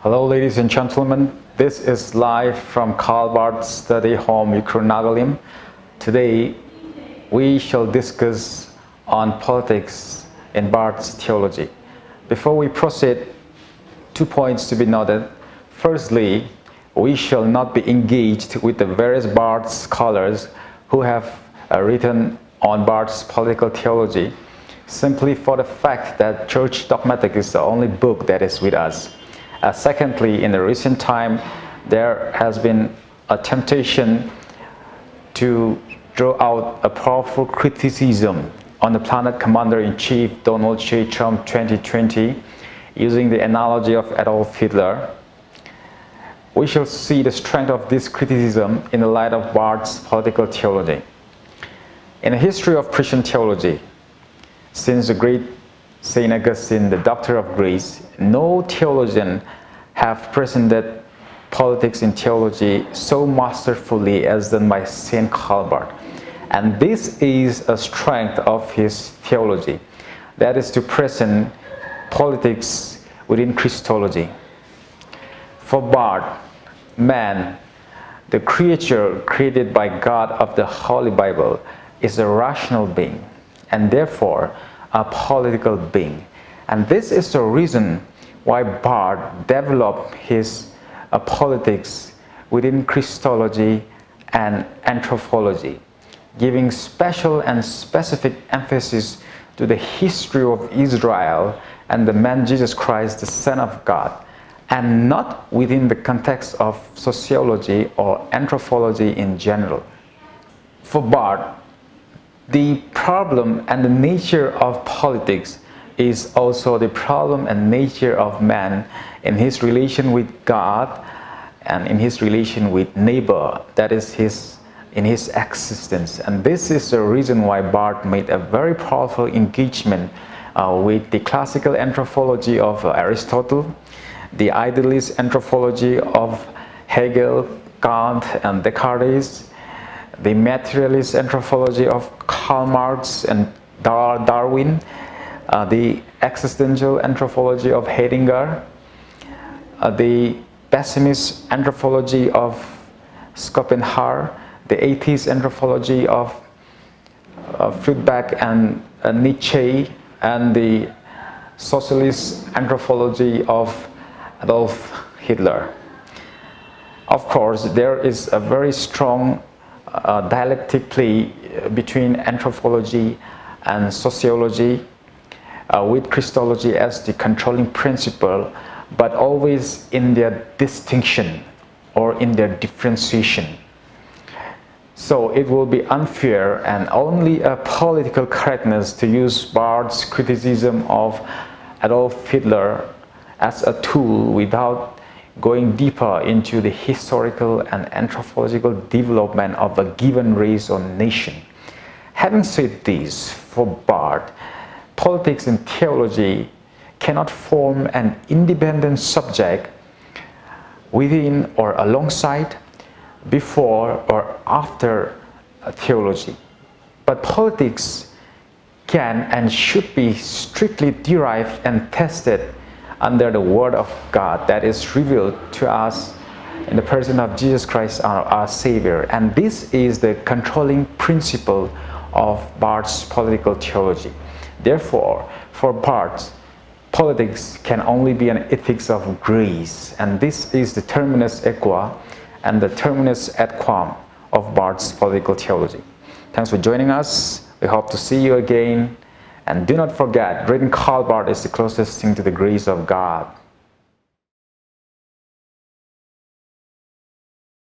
Hello ladies and gentlemen, this is live from KARL study home Ukraine. Today we shall discuss on politics in BARTH'S theology. Before we proceed, 2 points to be noted. Firstly, we shall not be engaged with the various BARTH'S scholars who have written on BARTH'S political theology simply for the fact that Church Dogmatic is the only book that is with us. Secondly, in the recent time, there has been a temptation to draw out a powerful criticism on the planet Commander-in-Chief Donald J. Trump 2020 using the analogy of Adolf Hitler. We shall see the strength of this criticism in the light of BARTH'S political theology. In the history of Christian theology, since the great St. Augustine, the Doctor of Grace, no theologian have presented politics in theology so masterfully as done by St. KARL. And this is a strength of his theology, that is to present politics within Christology. For Barth, man, the creature created by God of the Holy Bible, is a rational being and therefore a political being. And this is the reason why Barth developed his politics within Christology and anthropology, giving special and specific emphasis to the history of Israel and the man Jesus Christ, the Son of God, and not within the context of sociology or anthropology in general. For Barth, the problem and the nature of politics is also the problem and nature of man in his relation with God and in his relation with neighbor, that is in his existence. And this is the reason why Barth made a very powerful engagement with the classical anthropology of Aristotle, the idealist anthropology of Hegel, Kant, and Descartes, the materialist anthropology of Karl Marx and Darwin, the existential anthropology of Heidegger, the pessimist anthropology of Schopenhauer, the atheist anthropology of Friedrich and Nietzsche, and the socialist anthropology of Adolf Hitler. Of course, there is a very strong dialectic play between anthropology and sociology, with Christology as the controlling principle, but always in their distinction or in their differentiation. So it will be unfair and only a political correctness to use Barth's criticism of Adolf Hitler as a tool without going deeper into the historical and anthropological development of a given race or nation. Having said this, for Barth, politics and theology cannot form an independent subject within or alongside, before or after theology. But politics can and should be strictly derived and tested under the Word of God that is revealed to us in the person of Jesus Christ, our Savior. And this is the controlling principle of Barth's political theology. Therefore, for Barth, politics can only be an ethics of grace, and this is the terminus aequo and the terminus ad quam of Barth's political theology. Thanks for joining us. We hope to see you again. And do not forget, reading Karl Barth is the closest thing to the grace of God.